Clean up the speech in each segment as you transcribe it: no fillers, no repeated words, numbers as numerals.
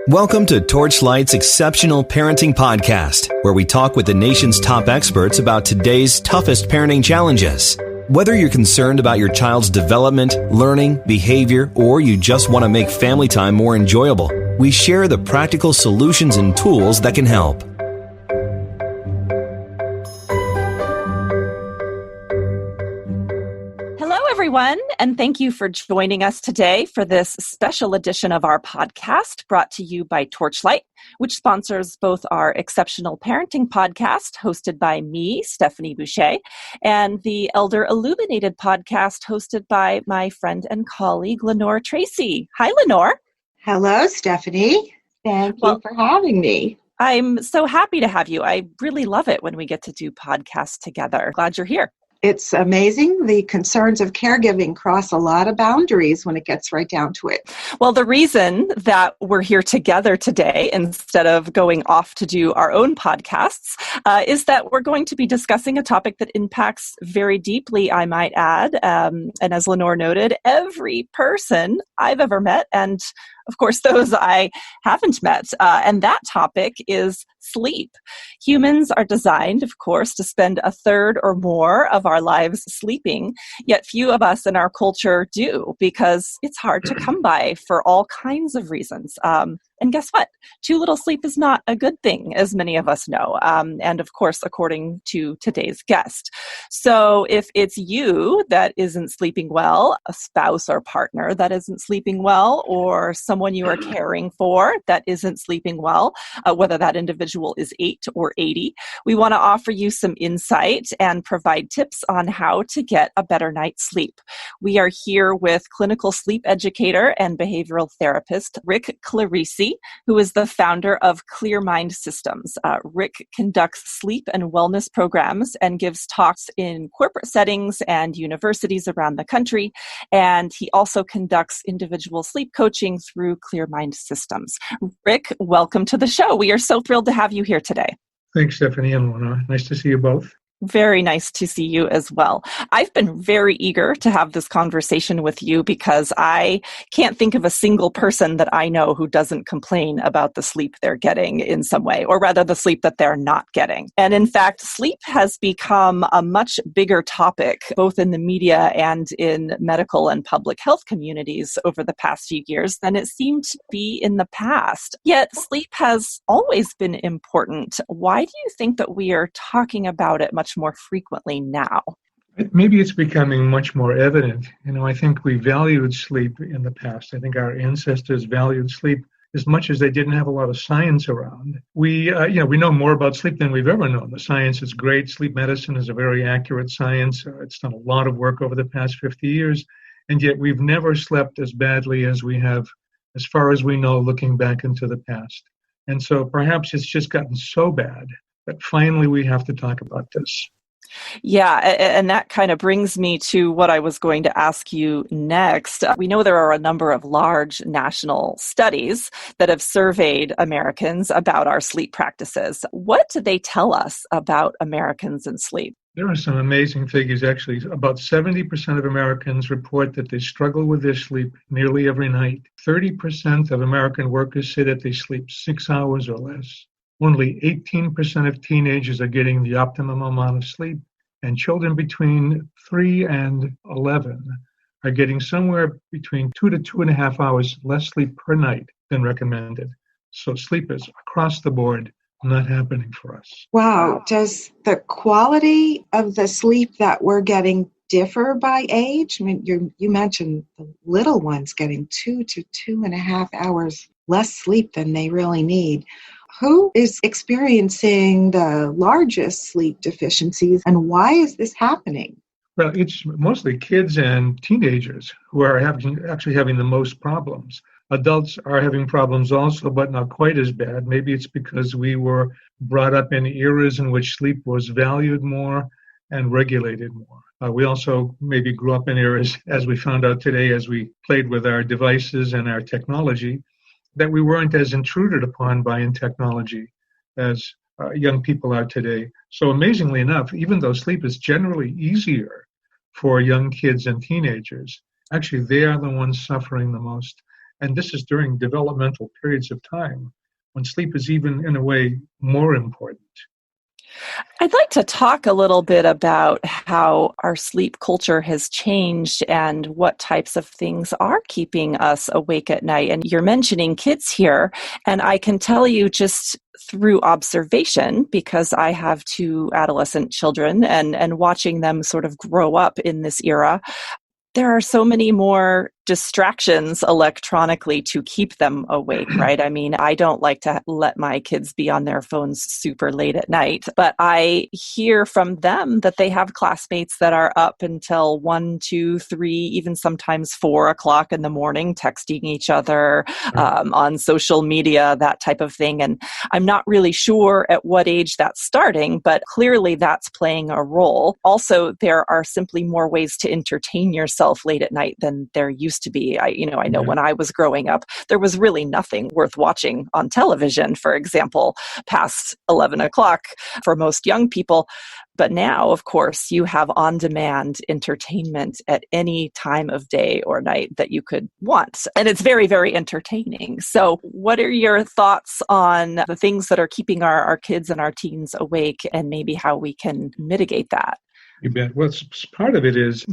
Welcome to Torchlight's Exceptional Parenting Podcast, where we talk with the nation's top experts about today's toughest parenting challenges. Whether you're concerned about your child's development, learning, behavior, or you just want to make family time more enjoyable, we share the practical solutions and tools that can help. Everyone, and thank you for joining us today for this special edition of our podcast brought to you by Torchlight, which sponsors both our Exceptional Parenting podcast hosted by me, Stefanie Boucher, and the Illuminated podcast hosted by my friend and colleague, Lenore Tracey. Hi, Lenore. Hello, Stefanie. Thank you for having me. I'm so happy to have you. I really love it when we get to do podcasts together. Glad you're here. It's amazing. The concerns of caregiving cross a lot of boundaries when it gets right down to it. Well, the reason that we're here together today, instead of going off to do our own podcasts, is that we're going to be discussing a topic that impacts very deeply, I might add, and as Lenore noted, every person I've ever met, and of course, those I haven't met. And that topic is sleep. Humans are designed, of course, to spend a third or more of our lives sleeping, yet few of us in our culture do because it's hard to come by for all kinds of reasons. And guess what? Too little sleep is not a good thing, as many of us know. And of course, according to today's guest. So if it's you that isn't sleeping well, a spouse or partner that isn't sleeping well, or someone you are caring for that isn't sleeping well, whether that individual is 8 or 80, we want to offer you some insight and provide tips on how to get a better night's sleep. We are here with clinical sleep educator and behavioral therapist, Rick Clerici, who is the founder of Clear Mind Systems. Rick conducts sleep and wellness programs and gives talks in corporate settings and universities around the country. And he also conducts individual sleep coaching through Clear Mind Systems. Rick, welcome to the show. We are so thrilled to have you here today. Thanks, Stefanie and Lenore. Nice to see you both. Very nice to see you as well. I've been very eager to have this conversation with you because I can't think of a single person that I know who doesn't complain about the sleep they're getting in some way, or rather the sleep that they're not getting. And in fact, sleep has become a much bigger topic, both in the media and in medical and public health communities over the past few years than it seemed to be in the past. Yet sleep has always been important. Why do you think that we are talking about it much more frequently now? Maybe it's becoming much more evident. I think we valued sleep in the past. I think our ancestors valued sleep as much as they didn't have a lot of science around. We know more about sleep than we've ever known. The science is great. Sleep medicine is a very accurate science. It's done a lot of work over the past 50 years, and yet we've never slept as badly as we have, as far as we know, looking back into the past. And so perhaps it's just gotten so bad that finally we have to talk about this. Yeah, and that kind of brings me to what I was going to ask you next. We know there are a number of large national studies that have surveyed Americans about our sleep practices. What do they tell us about Americans and sleep? There are some amazing figures, actually. About 70% of Americans report that they struggle with their sleep nearly every night. 30% of American workers say that they sleep 6 hours or less. Only 18% of teenagers are getting the optimum amount of sleep, and children between 3 and 11 are getting somewhere between 2 to 2.5 hours less sleep per night than recommended. So sleep is across the board not happening for us. Wow. Does the quality of the sleep that we're getting differ by age? I mean, you mentioned the little ones getting 2 to 2.5 hours less sleep than they really need. Who is experiencing the largest sleep deficiencies, and why is this happening? Well, it's mostly kids and teenagers who are actually having the most problems. Adults are having problems also, but not quite as bad. Maybe it's because we were brought up in eras in which sleep was valued more and regulated more. We also maybe grew up in eras, as we found out today, as we played with our devices and our technology, that we weren't as intruded upon by in technology as young people are today. So amazingly enough, even though sleep is generally easier for young kids and teenagers, actually they are the ones suffering the most. And this is during developmental periods of time when sleep is even, in a way, more important. I'd like to talk a little bit about how our sleep culture has changed and what types of things are keeping us awake at night. And you're mentioning kids here, and I can tell you just through observation, because I have 2 adolescent children and watching them sort of grow up in this era, there are so many more distractions electronically to keep them awake, right? I mean, I don't like to let my kids be on their phones super late at night, but I hear from them that they have classmates that are up until 1, 2, 3, even sometimes 4 o'clock in the morning, texting each other on social media, that type of thing. And I'm not really sure at what age that's starting, but clearly that's playing a role. Also, there are simply more ways to entertain yourself late at night than there used to be. I know when I was growing up, there was really nothing worth watching on television, for example, past 11 o'clock for most young people. But now, of course, you have on-demand entertainment at any time of day or night that you could want. And it's very, very entertaining. So what are your thoughts on the things that are keeping our kids and our teens awake and maybe how we can mitigate that? You bet. Well, part of it is,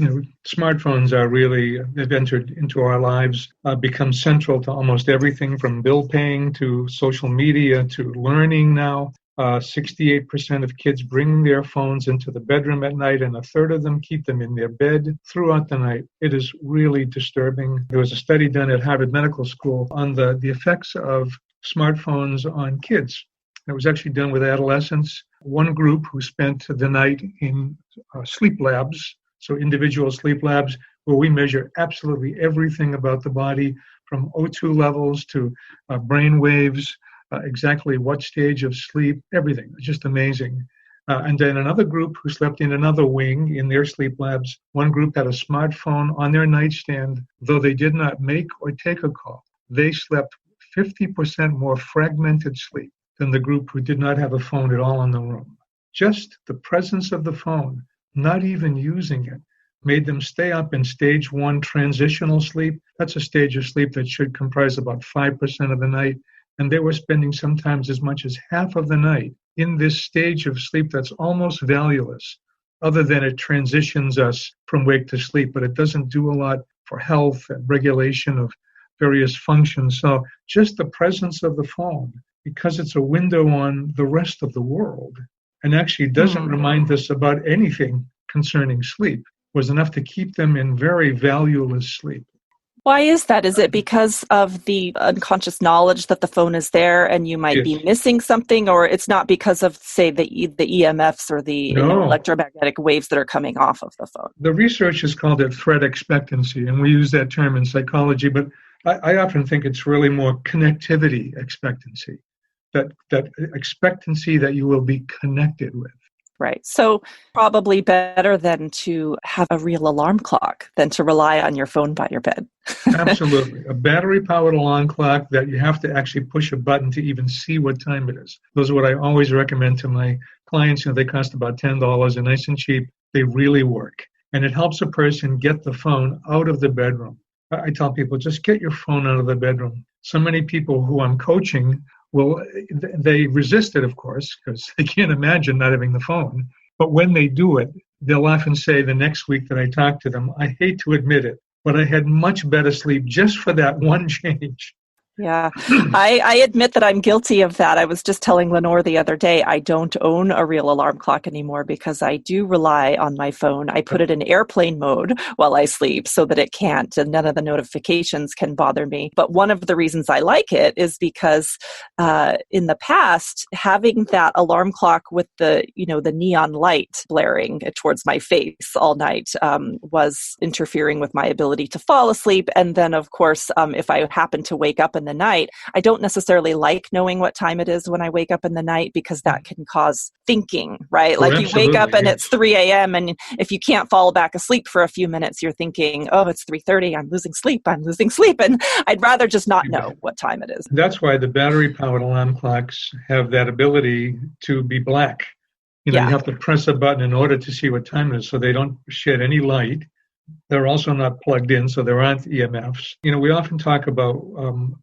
smartphones are really, they've entered into our lives, become central to almost everything from bill paying to social media to learning now. 68% of kids bring their phones into the bedroom at night, and a third of them keep them in their bed throughout the night. It is really disturbing. There was a study done at Harvard Medical School on the effects of smartphones on kids. It was actually done with adolescents. One group who spent the night in sleep labs, so individual sleep labs, where we measure absolutely everything about the body, from O2 levels to brain waves, exactly what stage of sleep, everything. It's just amazing. And then another group who slept in another wing in their sleep labs. One group had a smartphone on their nightstand, though they did not make or take a call. They slept 50% more fragmented sleep than the group who did not have a phone at all in the room. Just the presence of the phone, not even using it, made them stay up in stage 1 transitional sleep. That's a stage of sleep that should comprise about 5% of the night. And they were spending sometimes as much as half of the night in this stage of sleep that's almost valueless, other than it transitions us from wake to sleep, but it doesn't do a lot for health and regulation of various functions. So just the presence of the phone, because it's a window on the rest of the world and actually doesn't remind us about anything concerning sleep, was enough to keep them in very valueless sleep. Why is that? Is it because of the unconscious knowledge that the phone is there and you might be missing something, or it's not because of, say, the EMFs or the electromagnetic waves that are coming off of the phone? The research has called it threat expectancy, and we use that term in psychology, but I often think it's really more connectivity expectancy, that expectancy that you will be connected with. Right. So probably better than to have a real alarm clock than to rely on your phone by your bed. Absolutely. A battery-powered alarm clock that you have to actually push a button to even see what time it is. Those are what I always recommend to my clients. They cost about $10 and nice and cheap. They really work. And it helps a person get the phone out of the bedroom. I tell people, just get your phone out of the bedroom. So many people who I'm coaching, they resist it, of course, because they can't imagine not having the phone. But when they do it, they'll often say the next week that I talk to them, I hate to admit it, but I had much better sleep just for that one change. Yeah, I admit that I'm guilty of that. I was just telling Lenore the other day, I don't own a real alarm clock anymore because I do rely on my phone. I put it in airplane mode while I sleep so that it can't, and none of the notifications can bother me. But one of the reasons I like it is because in the past, having that alarm clock with the neon light blaring towards my face all night was interfering with my ability to fall asleep. And then, of course, if I happen to wake up in the night, I don't necessarily like knowing what time it is when I wake up in the night because that can cause thinking, right? Like you wake up and it's 3 a.m. and if you can't fall back asleep for a few minutes, you're thinking, oh, it's 3:30. I'm losing sleep. And I'd rather just not know what time it is. That's why the battery-powered alarm clocks have that ability to be black. You have to press a button in order to see what time it is so they don't shed any light. They're also not plugged in, so there aren't EMFs. We often talk about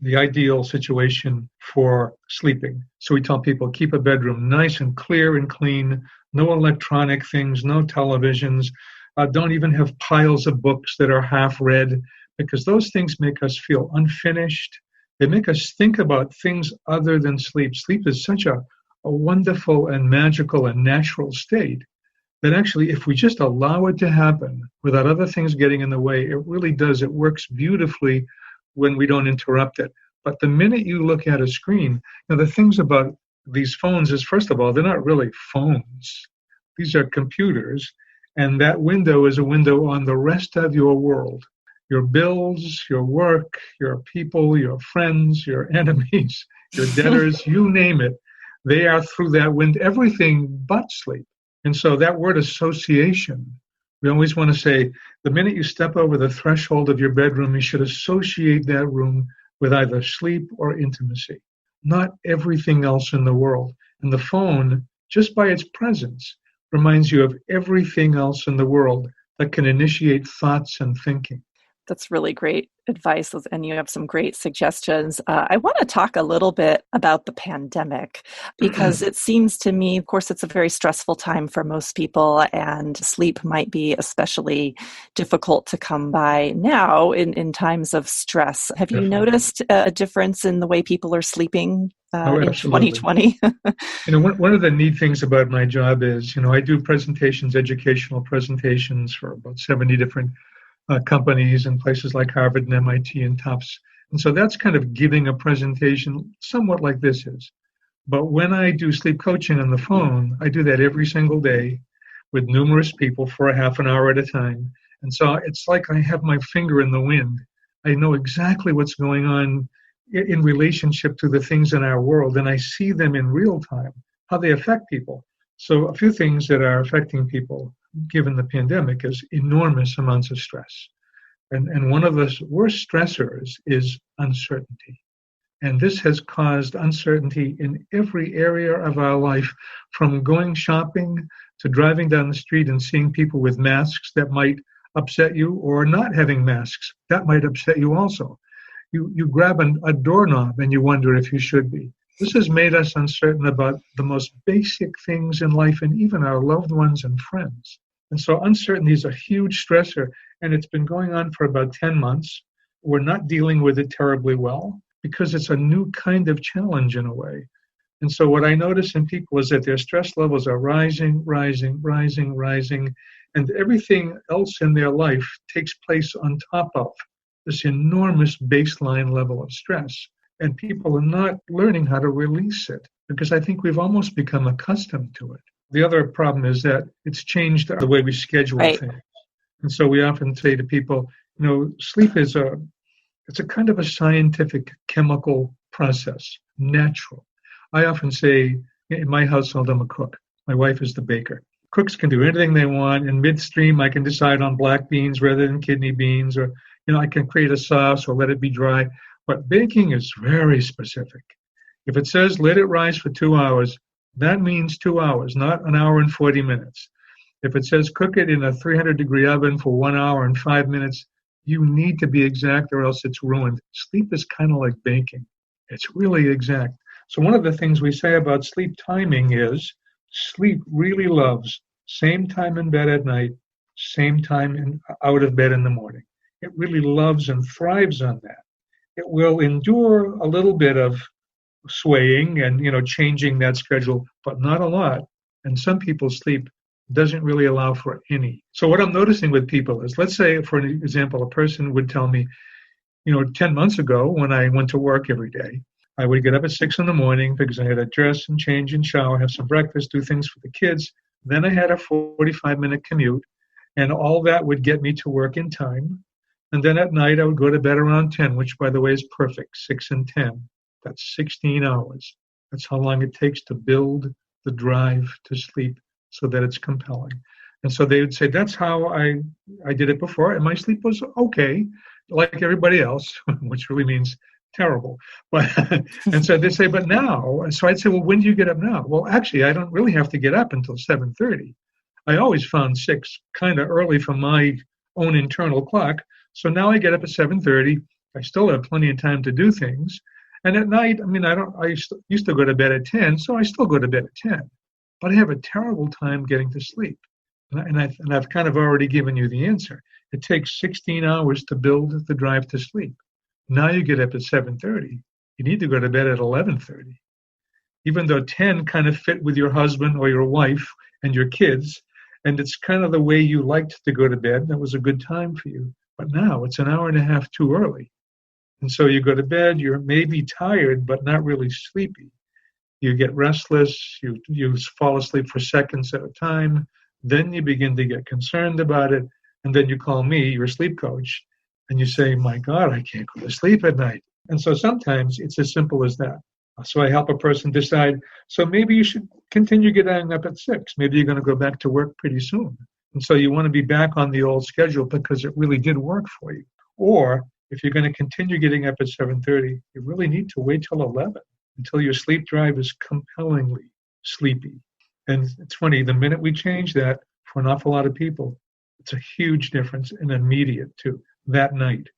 the ideal situation for sleeping. So we tell people keep a bedroom nice and clear and clean, no electronic things, no televisions. Don't even have piles of books that are half read, because those things make us feel unfinished. They make us think about things other than sleep. Sleep is such a wonderful and magical and natural state that actually, if we just allow it to happen without other things getting in the way, it really does. It works beautifully when we don't interrupt it. But the minute you look at a screen, the things about these phones is, first of all, they're not really phones. These are computers, and that window is a window on the rest of your world. Your bills, your work, your people, your friends, your enemies, your debtors, you name it, they are through that window, everything but sleep. And so that word association, we always want to say, the minute you step over the threshold of your bedroom, you should associate that room with either sleep or intimacy, not everything else in the world. And the phone, just by its presence, reminds you of everything else in the world that can initiate thoughts and thinking. That's really great advice, and you have some great suggestions. I want to talk a little bit about the pandemic, because it seems to me, of course, it's a very stressful time for most people, and sleep might be especially difficult to come by now in times of stress. Have you noticed a difference in the way people are sleeping in 2020? One of the neat things about my job is, I do presentations, educational presentations for about 70 different companies in places like Harvard and MIT and Tufts. And so that's kind of giving a presentation somewhat like this is. But when I do sleep coaching on the phone, I do that every single day with numerous people for a half an hour at a time. And so it's like I have my finger in the wind. I know exactly what's going on in relationship to the things in our world, and I see them in real time, how they affect people. So a few things that are affecting people given the pandemic is enormous amounts of stress. And one of the worst stressors is uncertainty. And this has caused uncertainty in every area of our life, from going shopping to driving down the street and seeing people with masks that might upset you, or not having masks that might upset you also. You grab a doorknob and you wonder if you should be. This has made us uncertain about the most basic things in life, and even our loved ones and friends. And so uncertainty is a huge stressor, and it's been going on for about 10 months. We're not dealing with it terribly well because it's a new kind of challenge in a way. And so what I notice in people is that their stress levels are rising, and everything else in their life takes place on top of this enormous baseline level of stress. And people are not learning how to release it, because I think we've almost become accustomed to it. The other problem is that it's changed the way we schedule things. And so we often say to people, sleep is it's a kind of a scientific chemical process, natural. I often say, in my household, I'm a cook. My wife is the baker. Cooks can do anything they want. In midstream, I can decide on black beans rather than kidney beans, or I can create a sauce or let it be dry. But baking is very specific. If it says let it rise for 2 hours, that means 2 hours, not an hour and 40 minutes. If it says cook it in a 300-degree oven for 1 hour and 5 minutes, you need to be exact or else it's ruined. Sleep is kind of like baking. It's really exact. So one of the things we say about sleep timing is sleep really loves same time in bed at night, same time out of bed in the morning. It really loves and thrives on that. It will endure a little bit of swaying and changing that schedule, but not a lot. And some people's sleep doesn't really allow for any. So what I'm noticing with people is, let's say, for an example, a person would tell me, 10 months ago when I went to work every day, I would get up at 6 a.m. because I had to dress and change and shower, have some breakfast, do things for the kids. Then I had a 45-minute commute, and all that would get me to work in time. And then at night I would go to bed around 10, which, by the way, is perfect, 6 and 10. That's 16 hours. That's how long it takes to build the drive to sleep so that it's compelling. And so they would say, that's how I did it before, and my sleep was okay, like everybody else, which really means terrible. But and so they say, but now, so I'd say, well, when do you get up now? Well, actually, I don't really have to get up until 7:30. I always found 6 kind of early for my own internal clock. So now I get up at 7:30. I still have plenty of time to do things. And at night, I used to go to bed at 10, so I still go to bed at 10. But I have a terrible time getting to sleep. And I've kind of already given you the answer. It takes 16 hours to build the drive to sleep. Now you get up at 7:30. You need to go to bed at 11:30. Even though 10 kind of fit with your husband or your wife and your kids, and it's kind of the way you liked to go to bed, that was a good time for you. But now it's an hour and a half too early. And so you go to bed, you're maybe tired, but not really sleepy. You get restless, you fall asleep for seconds at a time, then you begin to get concerned about it, and then you call me, your sleep coach, and you say, my God, I can't go to sleep at night. And so sometimes it's as simple as that. So I help a person decide, so maybe you should continue getting up at 6. Maybe you're going to go back to work pretty soon. And so you want to be back on the old schedule because it really did work for you. Or if you're going to continue getting up at 7:30, you really need to wait till 11 until your sleep drive is compellingly sleepy. And it's funny, the minute we change that for an awful lot of people, it's a huge difference and immediate too, that night.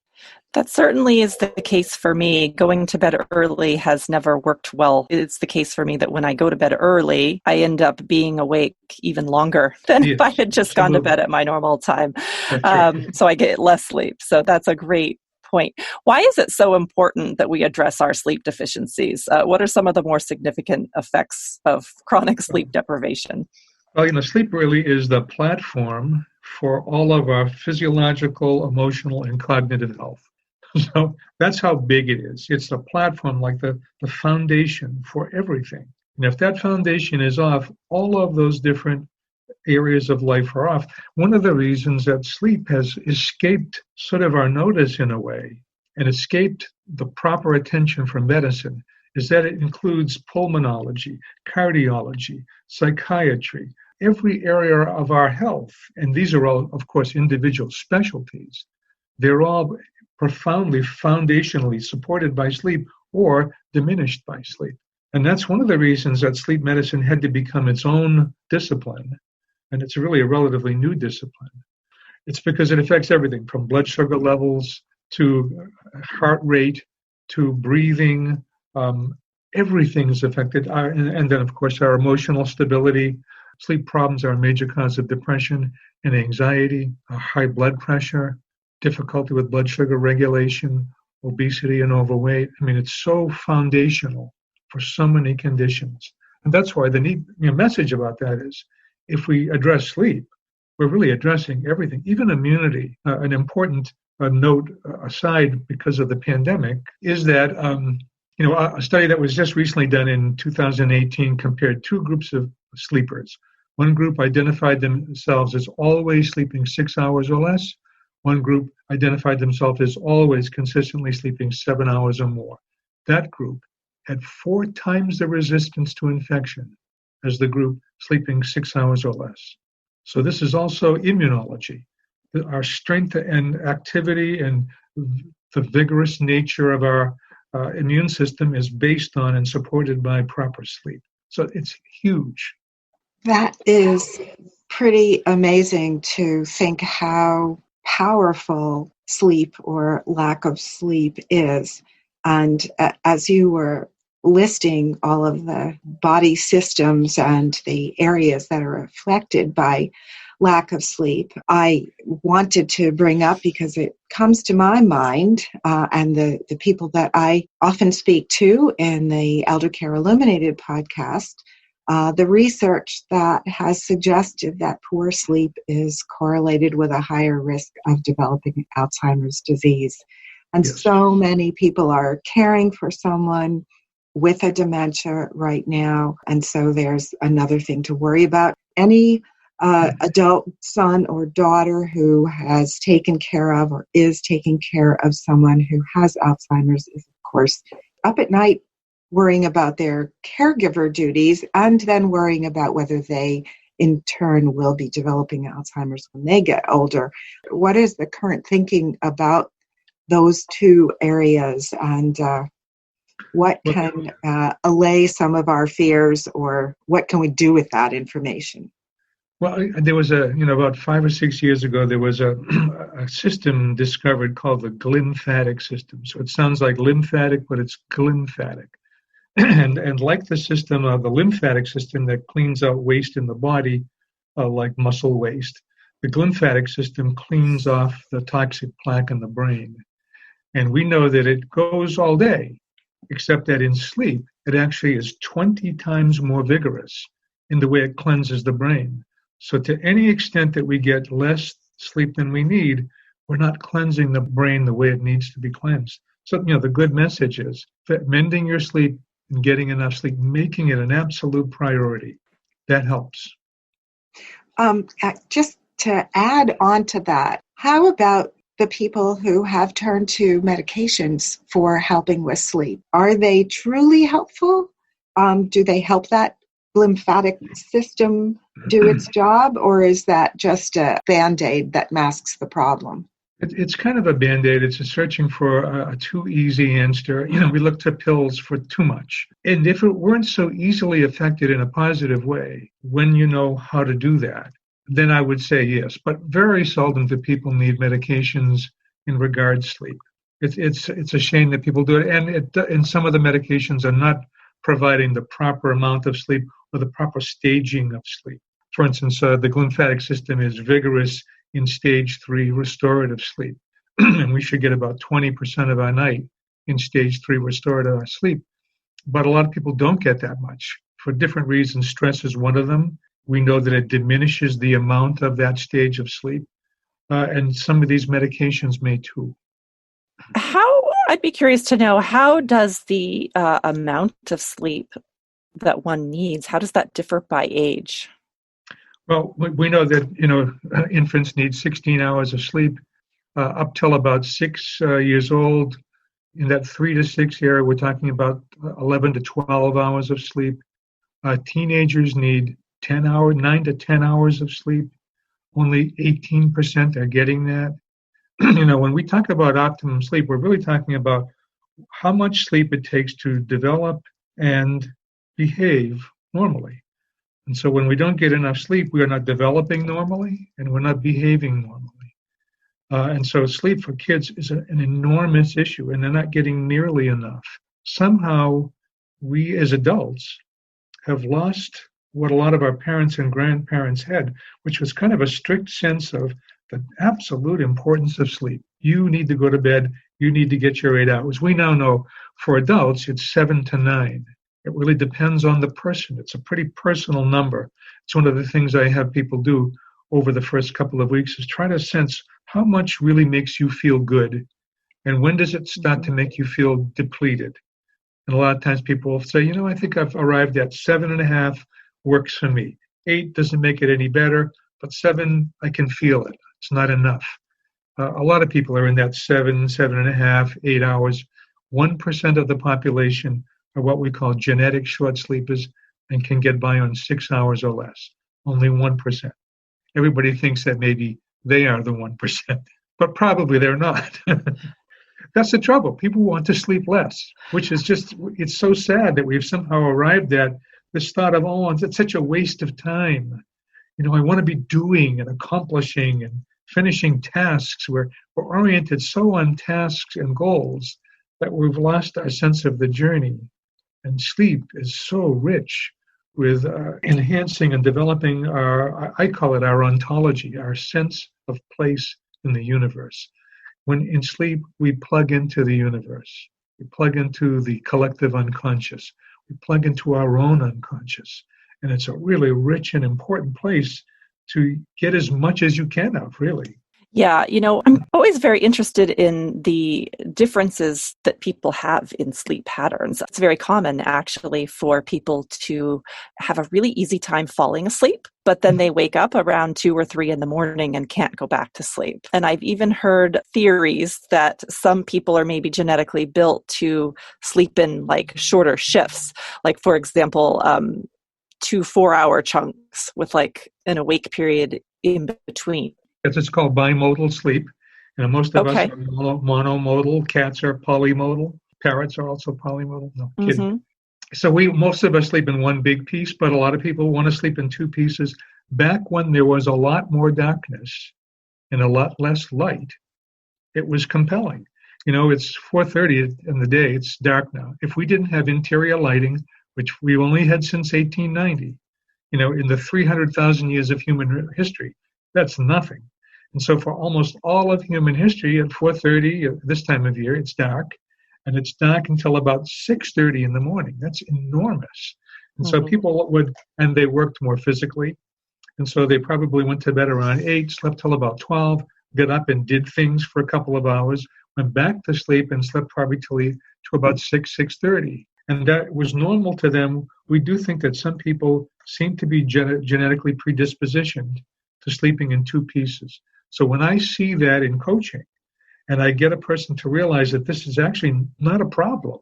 That certainly is the case for me. Going to bed early has never worked well. It's the case for me that when I go to bed early, I end up being awake even longer than if I had just gone to bed at my normal time. So I get less sleep. So that's a great point. Why is it so important that we address our sleep deficiencies? What are some of the more significant effects of chronic sleep deprivation? Well, sleep really is the platform for all of our physiological, emotional, and cognitive health. So that's how big it is. It's the platform, like the foundation for everything. And if that foundation is off, all of those different areas of life are off. One of the reasons that sleep has escaped sort of our notice in a way, and escaped the proper attention from medicine, is that it includes pulmonology, cardiology, psychiatry, every area of our health. And these are all, of course, individual specialties. They're all profoundly, foundationally supported by sleep or diminished by sleep. And that's one of the reasons that sleep medicine had to become its own discipline. And it's really a relatively new discipline. It's because it affects everything from blood sugar levels to heart rate to breathing. Everything is affected. And then, of course, our emotional stability. Sleep problems are a major cause of depression and anxiety, high blood pressure, difficulty with blood sugar regulation, obesity and overweight. It's so foundational for so many conditions. And that's why the message about that is, if we address sleep, we're really addressing everything, even immunity. An important note aside because of the pandemic is that a study that was just recently done in 2018 compared two groups of sleepers. One group identified themselves as always sleeping 6 hours or less. One group identified themselves as always consistently sleeping 7 hours or more. That group had 4 times the resistance to infection as the group sleeping 6 hours or less. So this is also immunology. Our strength and activity and the vigorous nature of our immune system is based on and supported by proper sleep. So it's huge. That is pretty amazing to think how powerful sleep or lack of sleep is. And as you were listing all of the body systems and the areas that are affected by lack of sleep, I wanted to bring up, because it comes to my mind, and the people that I often speak to in the Eldercare Illuminated podcast, the research that has suggested that poor sleep is correlated with a higher risk of developing Alzheimer's disease. And Yes. So many people are caring for someone with a dementia right now. And so there's another thing to worry about. Any adult son or daughter who has taken care of or is taking care of someone who has Alzheimer's is, of course, up at night worrying about their caregiver duties and then worrying about whether they in turn will be developing Alzheimer's when they get older. What is the current thinking about those two areas, and what can allay some of our fears, or what can we do with that information? Well, there was about 5 or 6 years ago, there was a system discovered called the glymphatic system. So it sounds like lymphatic, but it's glymphatic. And like the system, the lymphatic system that cleans out waste in the body, like muscle waste, the glymphatic system cleans off the toxic plaque in the brain. And we know that it goes all day, except that in sleep, it actually is 20 times more vigorous in the way it cleanses the brain. So to any extent that we get less sleep than we need, we're not cleansing the brain the way it needs to be cleansed. So, the good message is that mending your sleep and getting enough sleep, making it an absolute priority, that helps. Just to add on to that, how about the people who have turned to medications for helping with sleep? Are they truly helpful? Do they help that lymphatic system do its job, or is that just a Band-Aid that masks the problem? It's kind of a Band-Aid. It's a searching for a too easy answer. We look to pills for too much. And if it weren't so easily affected in a positive way, when you know how to do that, then I would say yes. But very seldom do people need medications in regards to sleep. It's a shame that people do it. And some of the medications are not providing the proper amount of sleep or the proper staging of sleep. For instance, the glymphatic system is vigorous in stage 3 restorative sleep. And we should get about 20% of our night in stage 3 restorative sleep. But a lot of people don't get that much for different reasons. Stress is one of them. We know that it diminishes the amount of that stage of sleep. And some of these medications may too. I'd be curious to know, how does the amount of sleep that one needs, how does that differ by age? Well, we know that, infants need 16 hours of sleep up till about 6 years old. In that 3 to 6 area, we're talking about 11 to 12 hours of sleep. Teenagers need 9 to 10 hours of sleep. Only 18% are getting that. When we talk about optimum sleep, we're really talking about how much sleep it takes to develop and behave normally. And so when we don't get enough sleep, we are not developing normally and we're not behaving normally. And so sleep for kids is an enormous issue, and they're not getting nearly enough. Somehow we as adults have lost what a lot of our parents and grandparents had, which was kind of a strict sense of the absolute importance of sleep. You need to go to bed. You need to get your 8 hours. We now know for adults, it's 7 to 9. It really depends on the person. It's a pretty personal number. It's one of the things I have people do over the first couple of weeks is try to sense how much really makes you feel good and when does it start to make you feel depleted. And a lot of times people will say, I think I've arrived at 7.5 works for me. 8 doesn't make it any better, but 7, I can feel it. It's not enough. A lot of people are in that 7.5, 8 hours. 1% of the population are what we call genetic short sleepers and can get by on 6 hours or less. Only 1%. Everybody thinks that maybe they are the 1%, but probably they're not. That's the trouble. People want to sleep less, which is it's so sad that we've somehow arrived at this thought of, it's such a waste of time. I want to be doing and accomplishing and finishing tasks. We're oriented so on tasks and goals that we've lost our sense of the journey. And sleep is so rich with enhancing and developing I call it our ontology, our sense of place in the universe. When in sleep, we plug into the universe. We plug into the collective unconscious. We plug into our own unconscious. And it's a really rich and important place to get as much as you can of, really. Yeah, I'm always very interested in the differences that people have in sleep patterns. It's very common, actually, for people to have a really easy time falling asleep, but then they wake up around 2 or 3 in the morning and can't go back to sleep. And I've even heard theories that some people are maybe genetically built to sleep in shorter shifts. Like, for example, 2 4-hour chunks with an awake period in between. It's called bimodal sleep. Most of us are monomodal. Cats are polymodal. Parrots are also polymodal. No, kidding. So most of us sleep in one big piece, but a lot of people want to sleep in 2 pieces. back when there was a lot more darkness and a lot less light, it was compelling. It's 4:30 in the day. It's dark now. If we didn't have interior lighting, which we've only had since 1890, in the 300,000 years of human history, that's nothing. And so for almost all of human history, at 4:30 this time of year, it's dark. And it's dark until about 6:30 in the morning. That's enormous. And so people and they worked more physically. And so they probably went to bed around 8, slept till about 12, got up and did things for a couple of hours, went back to sleep and slept probably to about 6:30. And that was normal to them. We do think that some people seem to be genetically predispositioned to sleeping in two pieces. So when I see that in coaching, and I get a person to realize that this is actually not a problem,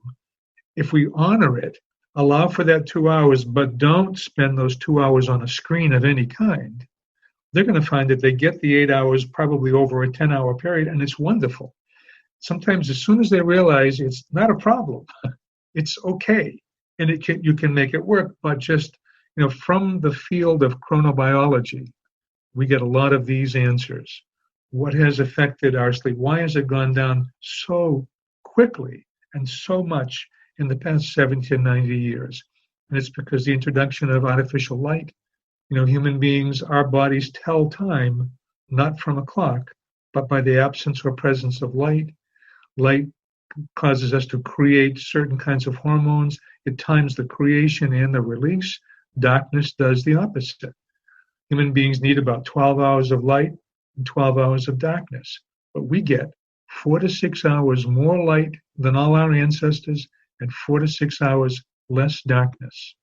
if we honor it, allow for that 2 hours, but don't spend those 2 hours on a screen of any kind, they're going to find that they get the 8 hours probably over a 10-hour period, and it's wonderful. Sometimes as soon as they realize it's not a problem, it's okay, and you can make it work, but just from the field of chronobiology, we get a lot of these answers. What has affected our sleep? Why has it gone down so quickly and so much in the past 70 to 90 years? And it's because the introduction of artificial light. Human beings, our bodies tell time not from a clock, but by the absence or presence of light. Light causes us to create certain kinds of hormones. It times the creation and the release. Darkness does the opposite. Human beings need about 12 hours of light and 12 hours of darkness. But we get 4 to 6 hours more light than all our ancestors and 4 to 6 hours less darkness.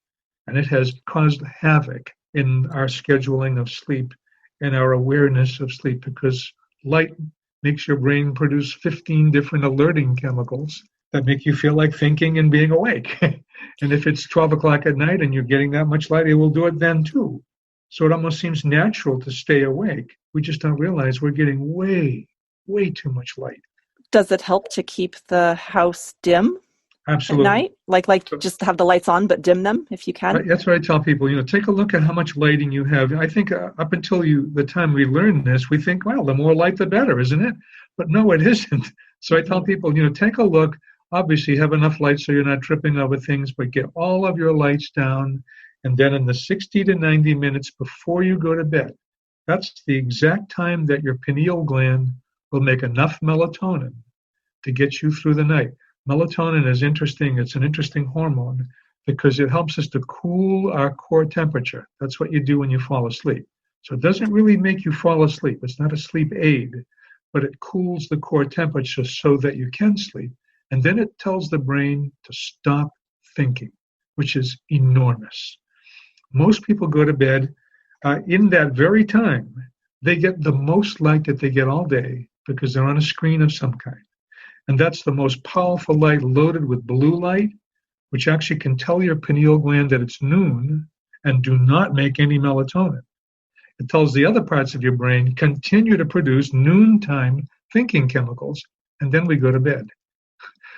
And it has caused havoc in our scheduling of sleep and our awareness of sleep, because light makes your brain produce 15 different alerting chemicals that make you feel like thinking and being awake. And if it's 12 o'clock at night and you're getting that much light, it will do it then too. So it almost seems natural to stay awake. We just don't realize we're getting way, way too much light. Does it help to keep the house dim? Absolutely. At night? Like just have the lights on, but dim them if you can? That's what I tell people. Take a look at how much lighting you have. I think up until the time we learn this, we think, well, the more light, the better, isn't it? But no, it isn't. So I tell people, take a look. Obviously, have enough light so you're not tripping over things, but get all of your lights down. And then in the 60 to 90 minutes before you go to bed, that's the exact time that your pineal gland will make enough melatonin to get you through the night. Melatonin is interesting. It's an interesting hormone because it helps us to cool our core temperature. That's what you do when you fall asleep. So it doesn't really make you fall asleep. It's not a sleep aid, but it cools the core temperature so that you can sleep. And then it tells the brain to stop thinking, which is enormous. Most people go to bed in that very time. They get the most light that they get all day because they're on a screen of some kind. And that's the most powerful light, loaded with blue light, which actually can tell your pineal gland that it's noon and do not make any melatonin. It tells the other parts of your brain, continue to produce noontime thinking chemicals, and then we go to bed.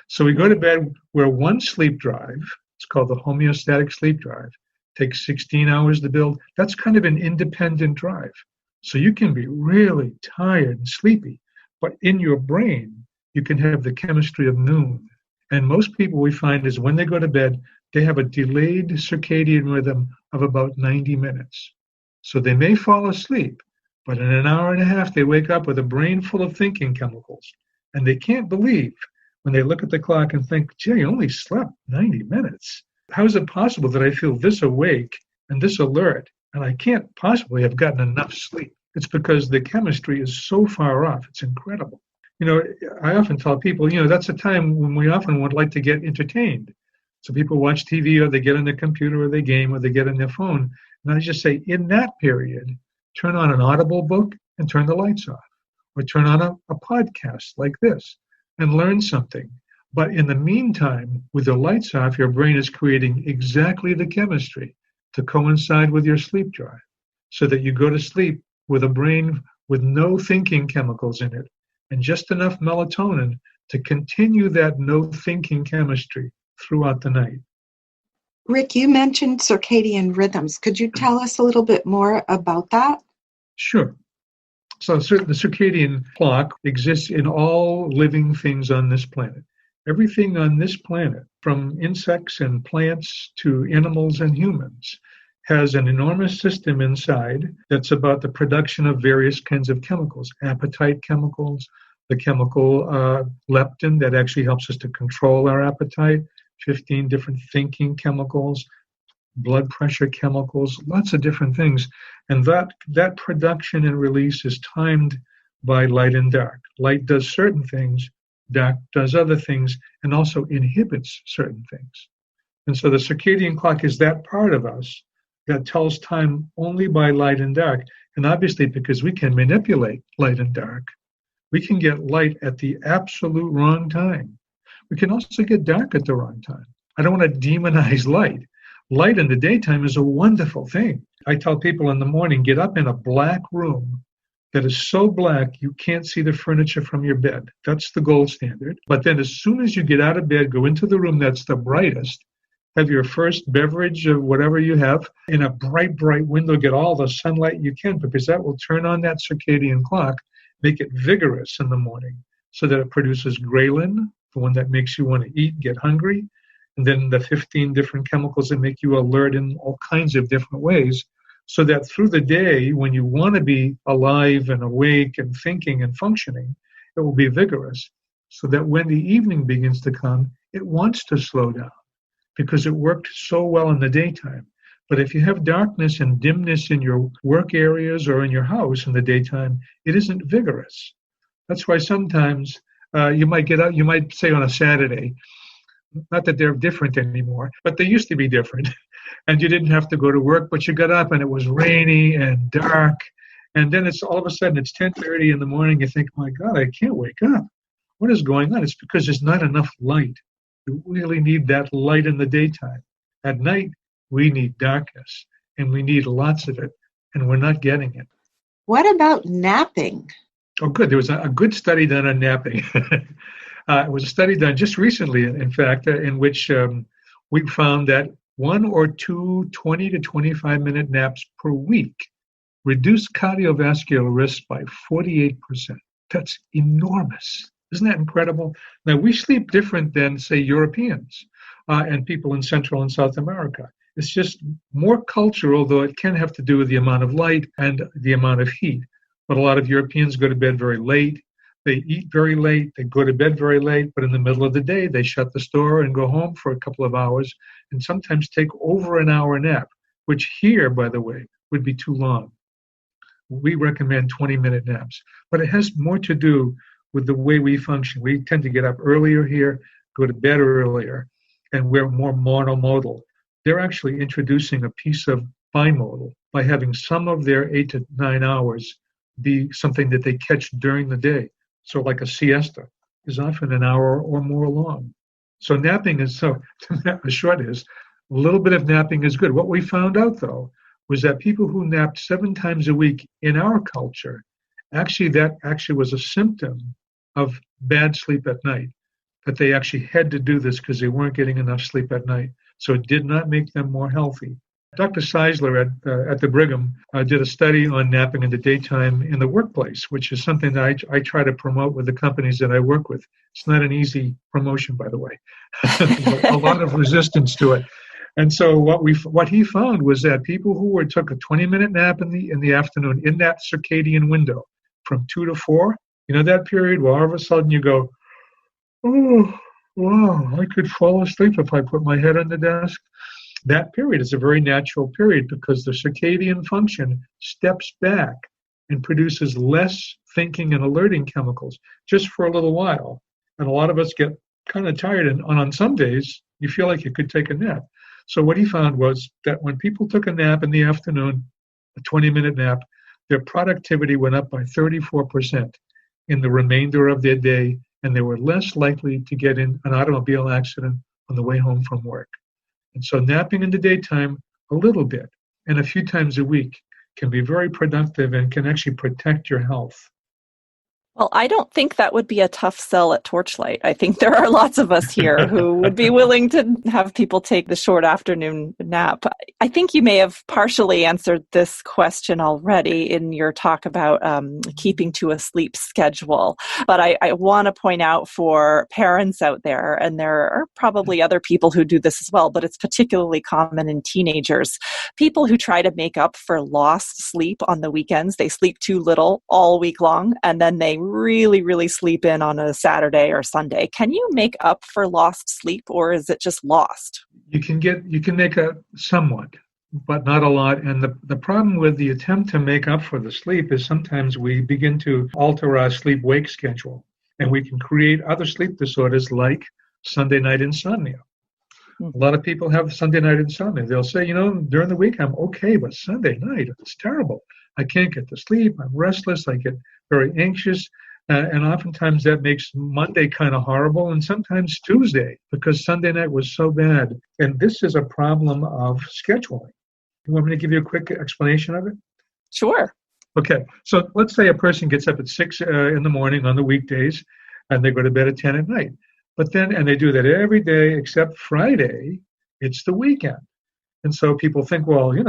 So we go to bed where one sleep drive, it's called the homeostatic sleep drive, takes 16 hours to build. That's kind of an independent drive. So you can be really tired and sleepy, but in your brain, you can have the chemistry of noon. And most people we find is when they go to bed, they have a delayed circadian rhythm of about 90 minutes. So they may fall asleep, but in an hour and a half, they wake up with a brain full of thinking chemicals. And they can't believe when they look at the clock and think, gee, I only slept 90 minutes. How is it possible that I feel this awake and this alert, and I can't possibly have gotten enough sleep? It's because the chemistry is so far off. It's incredible. I often tell people, that's a time when we often would like to get entertained. So people watch TV, or they get on their computer, or they game, or they get on their phone. And I just say, in that period, turn on an Audible book and turn the lights off. Or turn on a podcast like this and learn something. But in the meantime, with the lights off, your brain is creating exactly the chemistry to coincide with your sleep drive, so that you go to sleep with a brain with no thinking chemicals in it and just enough melatonin to continue that no thinking chemistry throughout the night. Rick, you mentioned circadian rhythms. Could you tell us a little bit more about that? Sure. So the circadian clock exists in all living things on this planet. Everything on this planet, from insects and plants to animals and humans, has an enormous system inside that's about the production of various kinds of chemicals, appetite chemicals, the chemical leptin that actually helps us to control our appetite, 15 different thinking chemicals, blood pressure chemicals, lots of different things. And that production and release is timed by light and dark. Light does certain things, dark does other things, and also inhibits certain things. And so the circadian clock is that part of us that tells time only by light and dark. And obviously, because we can manipulate light and dark, we can get light at the absolute wrong time. We can also get dark at the wrong time. I don't want to demonize light. Light in the daytime is a wonderful thing. I tell people in the morning, get up in a black room that is so black you can't see the furniture from your bed. That's the gold standard. But then as soon as you get out of bed, go into the room that's the brightest, have your first beverage of whatever you have in a bright, bright window, get all the sunlight you can, because that will turn on that circadian clock, make it vigorous in the morning so that it produces ghrelin, the one that makes you want to eat, get hungry, and then the 15 different chemicals that make you alert in all kinds of different ways, so that through the day, when you want to be alive and awake and thinking and functioning, it will be vigorous, so that when the evening begins to come, it wants to slow down because it worked so well in the daytime. But if you have darkness and dimness in your work areas or in your house in the daytime, it isn't vigorous. That's why sometimes you might get out, you might say on a Saturday, not that they're different anymore, but they used to be different. And you didn't have to go to work, but you got up and it was rainy and dark. And then it's all of a sudden it's 10:30 in the morning. You think, my God, I can't wake up. What is going on? It's because there's not enough light. You really need that light in the daytime. At night, we need darkness, and we need lots of it, and we're not getting it. What about napping? Oh, good. There was a good study done on napping. It was a study done just recently, in fact, in which we found that 1 or 2 20 to 25-minute naps per week reduced cardiovascular risk by 48%. That's enormous. Isn't that incredible? Now, we sleep different than, say, Europeans and people in Central and South America. It's just more cultural, though it can have to do with the amount of light and the amount of heat. But a lot of Europeans go to bed very late. They eat very late. They go to bed very late. But in the middle of the day, they shut the store and go home for a couple of hours and sometimes take over an hour nap, which here, by the way, would be too long. We recommend 20-minute naps. But it has more to do with the way we function. We tend to get up earlier here, go to bed earlier, and we're more monomodal. They're actually introducing a piece of bimodal by having some of their 8 to 9 hours be something that they catch during the day. So like a siesta is often an hour or more long. So napping is, so the short is, a little bit of napping is good. What we found out, though, was that people who napped 7 times a week in our culture, that actually was a symptom of bad sleep at night, that they actually had to do this because they weren't getting enough sleep at night. So it did not make them more healthy. Dr. Seisler at the Brigham did a study on napping in the daytime in the workplace, which is something that I try to promote with the companies that I work with. It's not an easy promotion, by the way. There's a lot of resistance to it. And so what he found was that people who took a 20-minute nap in the afternoon in that circadian window from 2 to 4, that period where all of a sudden you go, oh, wow, I could fall asleep if I put my head on the desk. That period is a very natural period because the circadian function steps back and produces less thinking and alerting chemicals just for a little while. And a lot of us get kind of tired, and on some days, you feel like you could take a nap. So what he found was that when people took a nap in the afternoon, a 20-minute nap, their productivity went up by 34% in the remainder of their day, and they were less likely to get in an automobile accident on the way home from work. And so napping in the daytime a little bit and a few times a week can be very productive and can actually protect your health. Well, I don't think that would be a tough sell at Torchlight. I think there are lots of us here who would be willing to have people take the short afternoon nap. I think you may have partially answered this question already in your talk about keeping to a sleep schedule. But I want to point out for parents out there, and there are probably other people who do this as well, but it's particularly common in teenagers, people who try to make up for lost sleep on the weekends. They sleep too little all week long, and then they really sleep in on a Saturday or Sunday. Can you make up for lost sleep, or is it just lost? You can make up somewhat, but not a lot. And the problem with the attempt to make up for the sleep is sometimes we begin to alter our sleep-wake schedule, and we can create other sleep disorders like Sunday night insomnia. A lot of people have Sunday night insomnia. They'll say, during the week I'm okay, but Sunday night it's terrible. I can't get to sleep. I'm restless. I get very anxious. And oftentimes that makes Monday kind of horrible, and sometimes Tuesday, because Sunday night was so bad. And this is a problem of scheduling. You want me to give you a quick explanation of it? Sure. Okay. So let's say a person gets up at 6 in the morning on the weekdays, and they go to bed at 10 at night. But then, and they do that every day except Friday, it's the weekend. And so people think, well, I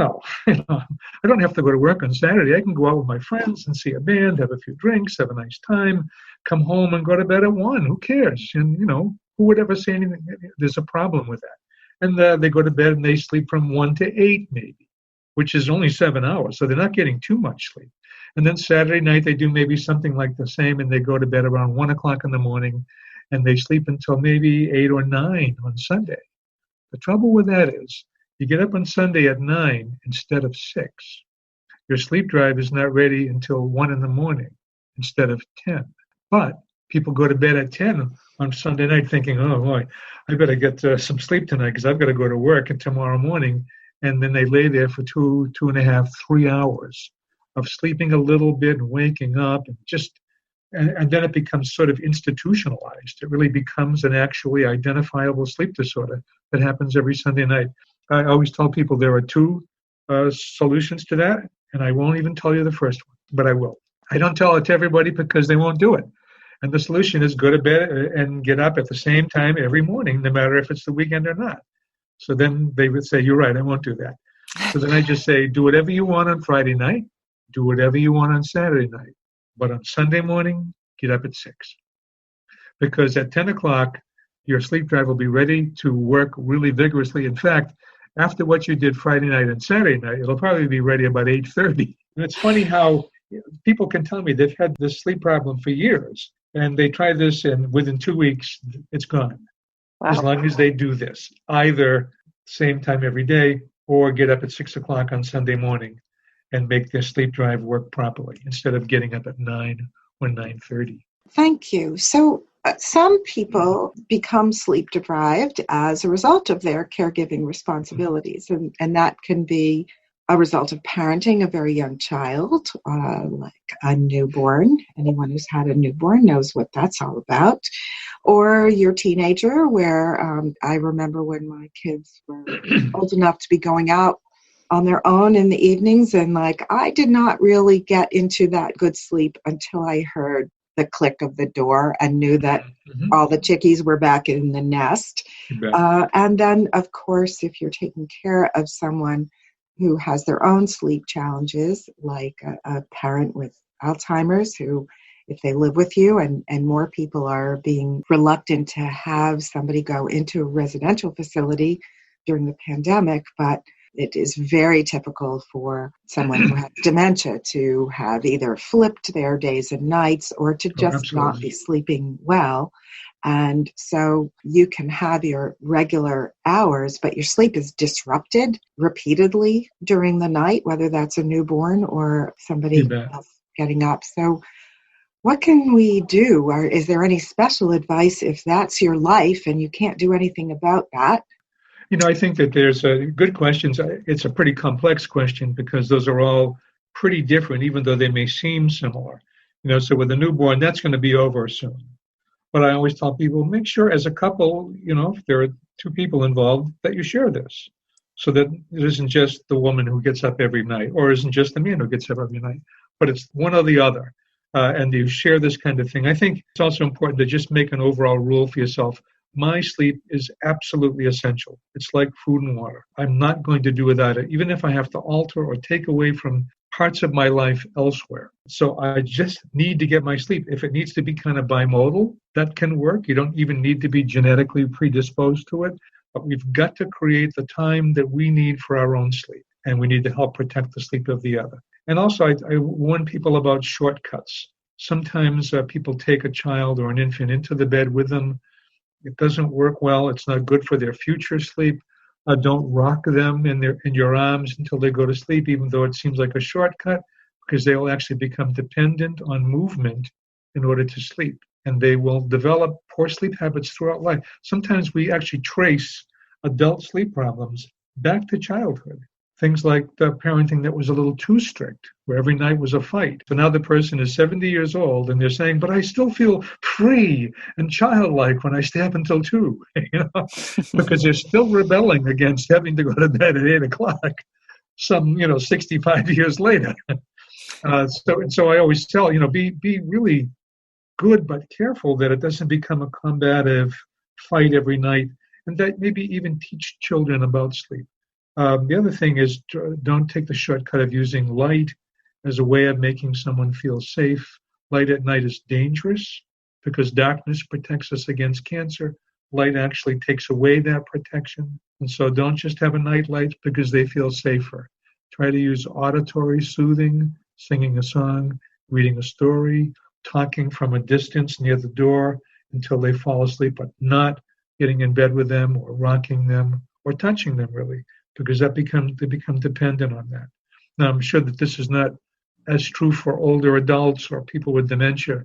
don't have to go to work on Saturday. I can go out with my friends and see a band, have a few drinks, have a nice time, come home and go to bed at 1. Who cares? And, who would ever say anything? There's a problem with that. And they go to bed and they sleep from 1 to 8 maybe, which is only 7 hours. So they're not getting too much sleep. And then Saturday night they do maybe something like the same, and they go to bed around 1 o'clock in the morning, and they sleep until maybe 8 or 9 on Sunday. The trouble with that is, you get up on Sunday at 9 instead of 6. Your sleep drive is not ready until 1 in the morning instead of 10. But people go to bed at 10 on Sunday night thinking, oh boy, I better get some sleep tonight because I've got to go to work and tomorrow morning. And then they lay there for 2.5, 3 hours of sleeping a little bit and waking up and then it becomes sort of institutionalized. It really becomes an actually identifiable sleep disorder that happens every Sunday night. I always tell people there are 2 solutions to that, and I won't even tell you the first one, but I will. I don't tell it to everybody because they won't do it. And the solution is go to bed and get up at the same time every morning, no matter if it's the weekend or not. So then they would say, you're right, I won't do that. So then I just say, do whatever you want on Friday night, do whatever you want on Saturday night. But on Sunday morning, get up at 6. Because at 10 o'clock, your sleep drive will be ready to work really vigorously. In fact, after what you did Friday night and Saturday night, it'll probably be ready about 8:30. And it's funny how people can tell me they've had this sleep problem for years, and they try this, and within 2 weeks, it's gone. Wow. As long as they do this, either same time every day or get up at 6 o'clock on Sunday morning and make their sleep drive work properly instead of getting up at 9 or 9:30. Thank you. So some people become sleep deprived as a result of their caregiving responsibilities, and that can be a result of parenting a very young child, like a newborn. Anyone who's had a newborn knows what that's all about. Or your teenager, where I remember when my kids were old enough to be going out on their own in the evenings, and I did not really get into that good sleep until I heard the click of the door and knew that all the chickies were back in the nest. And then, of course, if you're taking care of someone who has their own sleep challenges, like a parent with Alzheimer's who, if they live with you, and more people are being reluctant to have somebody go into a residential facility during the pandemic, but it is very typical for someone who has dementia to have either flipped their days and nights or to just not be sleeping well. And so you can have your regular hours, but your sleep is disrupted repeatedly during the night, whether that's a newborn or somebody else getting up. So what can we do? Or is there any special advice if that's your life and you can't do anything about that? I think that there's good questions. It's a pretty complex question because those are all pretty different, even though they may seem similar. So with a newborn, that's going to be over soon. But I always tell people, make sure as a couple, if there are 2 people involved, that you share this. So that it isn't just the woman who gets up every night, or isn't just the man who gets up every night, but it's one or the other. and you share this kind of thing. I think it's also important to just make an overall rule for yourself. My sleep is absolutely essential. It's like food and water. I'm not going to do without it, even if I have to alter or take away from parts of my life elsewhere. So I just need to get my sleep. If it needs to be kind of bimodal, that can work. You don't even need to be genetically predisposed to it, but we've got to create the time that we need for our own sleep, and we need to help protect the sleep of the other. And also, I warn people about shortcuts. Sometimes people take a child or an infant into the bed with them. It doesn't work well. It's not good for their future sleep. Don't rock them in your arms until they go to sleep, even though it seems like a shortcut, because they will actually become dependent on movement in order to sleep. And they will develop poor sleep habits throughout life. Sometimes we actually trace adult sleep problems back to childhood. Things like the parenting that was a little too strict, where every night was a fight. So now the person is 70 years old and they're saying, but I still feel free and childlike when I stay up until 2, because they're still rebelling against having to go to bed at 8 o'clock, 65 years later. So I always tell, be really good but careful that it doesn't become a combative fight every night, and that maybe even teach children about sleep. The other thing is, don't take the shortcut of using light as a way of making someone feel safe. Light at night is dangerous because darkness protects us against cancer. Light actually takes away that protection. And so don't just have a night light because they feel safer. Try to use auditory soothing, singing a song, reading a story, talking from a distance near the door until they fall asleep, but not getting in bed with them or rocking them or touching them, really, because they become dependent on that. Now, I'm sure that this is not as true for older adults or people with dementia.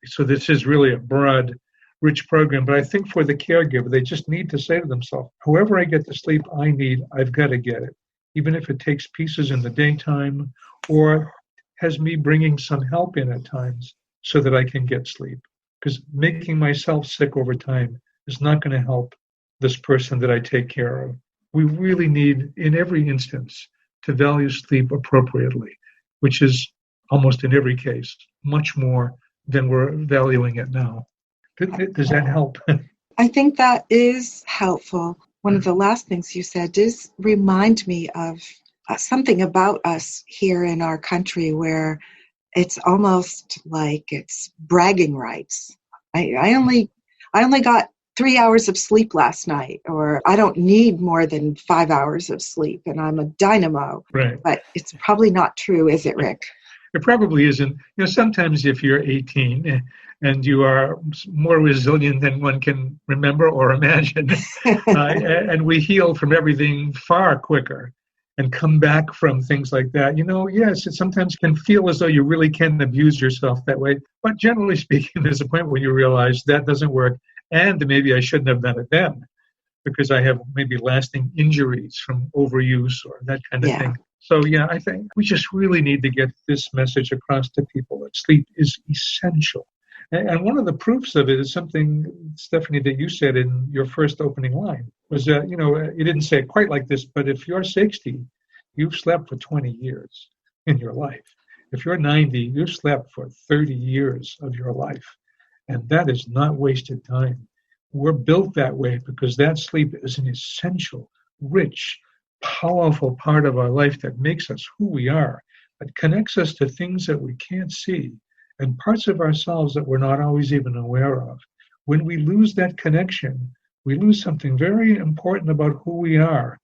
So this is really a broad, rich program. But I think for the caregiver, they just need to say to themselves, however I get the sleep I need, I've got to get it, even if it takes pieces in the daytime or has me bringing some help in at times so that I can get sleep. Because making myself sick over time is not going to help this person that I take care of. We really need, in every instance, to value sleep appropriately, which is almost in every case much more than we're valuing it now. Does that help? I think that is helpful. One of the last things you said does remind me of something about us here in our country where it's almost like it's bragging rights. I only got 3 hours of sleep last night, or I don't need more than 5 hours of sleep, and I'm a dynamo. Right. But it's probably not true, is it, Rick? It probably isn't. Sometimes if you're 18 and you are more resilient than one can remember or imagine, and we heal from everything far quicker and come back from things like that, yes, it sometimes can feel as though you really can abuse yourself that way. But generally speaking, there's a point when you realize that doesn't work. And maybe I shouldn't have done it then because I have maybe lasting injuries from overuse or that kind of thing. So, I think we just really need to get this message across to people that sleep is essential. And one of the proofs of it is something, Stefanie, that you said in your first opening line was that, you didn't say it quite like this, but if you're 60, you've slept for 20 years in your life. If you're 90, you've slept for 30 years of your life. And that is not wasted time. We're built that way because that sleep is an essential, rich, powerful part of our life that makes us who we are, that connects us to things that we can't see and parts of ourselves that we're not always even aware of. When we lose that connection, we lose something very important about who we are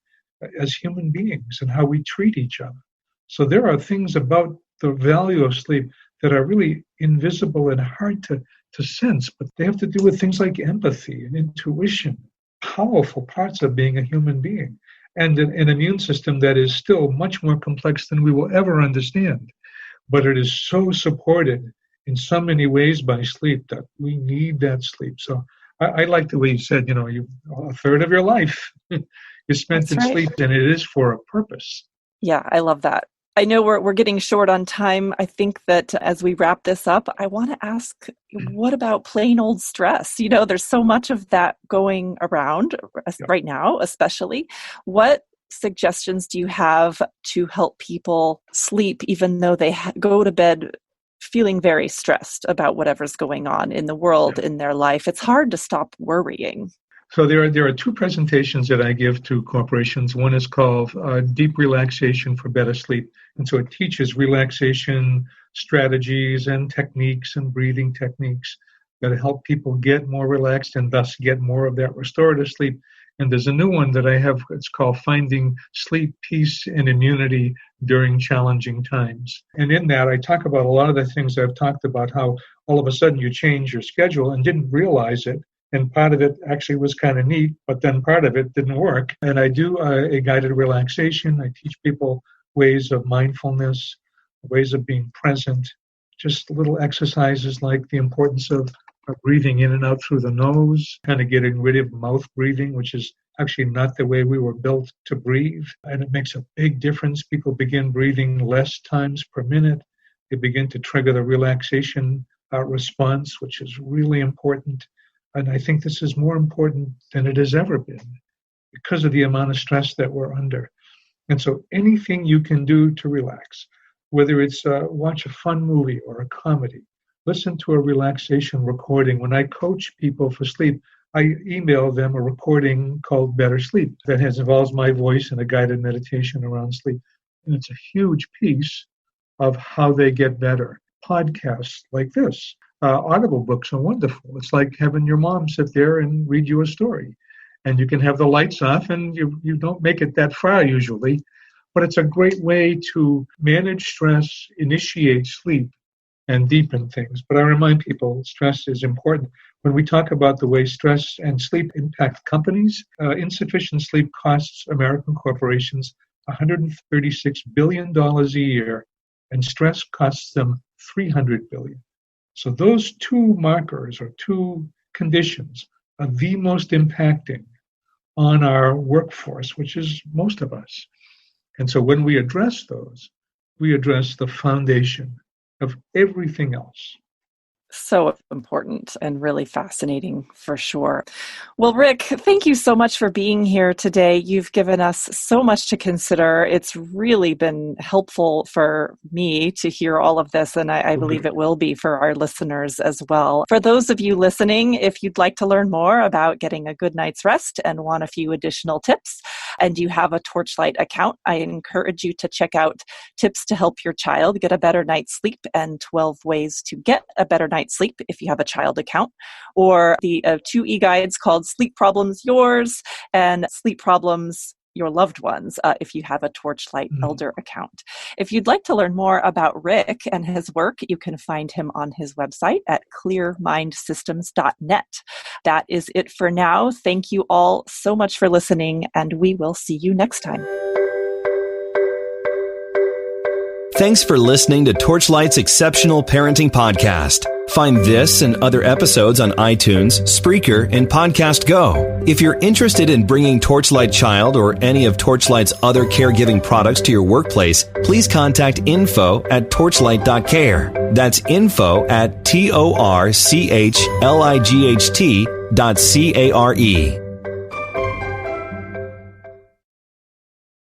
as human beings and how we treat each other. So there are things about the value of sleep that are really invisible and hard to sense, but they have to do with things like empathy and intuition, powerful parts of being a human being, and an immune system that is still much more complex than we will ever understand. But it is so supported in so many ways by sleep that we need that sleep. So I like the way you said, a third of your life is spent That's right. sleep, and it is for a purpose. Yeah, I love that. I know we're getting short on time. I think that as we wrap this up, I want to ask, what about plain old stress? There's so much of that going around right now, especially. What suggestions do you have to help people sleep even though they go to bed feeling very stressed about whatever's going on in the world, in their life, it's hard to stop worrying. So there are two presentations that I give to corporations. One is called Deep Relaxation for Better Sleep. And so it teaches relaxation strategies and techniques and breathing techniques that help people get more relaxed and thus get more of that restorative sleep. And there's a new one that I have, it's called Finding Sleep, Peace, and Immunity During Challenging Times. And in that, I talk about a lot of the things I've talked about, how all of a sudden you change your schedule and didn't realize it. And part of it actually was kind of neat, but then part of it didn't work. And I do a guided relaxation. I teach people ways of mindfulness, ways of being present, just little exercises like the importance of breathing in and out through the nose, kind of getting rid of mouth breathing, which is actually not the way we were built to breathe. And it makes a big difference. People begin breathing less times per minute. They begin to trigger the relaxation response, which is really important. And I think this is more important than it has ever been because of the amount of stress that we're under. And so anything you can do to relax, whether it's watch a fun movie or a comedy, listen to a relaxation recording. When I coach people for sleep, I email them a recording called Better Sleep that involves my voice and a guided meditation around sleep. And it's a huge piece of how they get better. Podcasts like this. Audible books are wonderful. It's like having your mom sit there and read you a story. And you can have the lights off, and you don't make it that far usually. But it's a great way to manage stress, initiate sleep, and deepen things. But I remind people, stress is important. When we talk about the way stress and sleep impact companies, insufficient sleep costs American corporations $136 billion a year, and stress costs them $300 billion. So those two markers or two conditions are the most impacting on our workforce, which is most of us. And so when we address those, we address the foundation of everything else. So important and really fascinating for sure. Well, Rick, thank you so much for being here today. You've given us so much to consider. It's really been helpful for me to hear all of this, and I believe it will be for our listeners as well. For those of you listening, if you'd like to learn more about getting a good night's rest and want a few additional tips, and you have a Torchlight account, I encourage you to check out Tips to Help Your Child Get a Better Night's Sleep and 12 Ways to Get a Better Night's Sleep if you have a child account, or the two e-guides called Sleep Problems Yours and Sleep Problems Your Loved Ones if you have a Torchlight Elder account. If you'd like to learn more about Rick and his work, you can find him on his website at clearmindsystems.net. That is it for now. Thank you all so much for listening, and we will see you next time. Thanks for listening to Torchlight's Exceptional Parenting Podcast. Find this and other episodes on iTunes, Spreaker, and Podcast Go. If you're interested in bringing Torchlight Child or any of Torchlight's other caregiving products to your workplace, please contact info@torchlight.care. That's info@torchlight.care.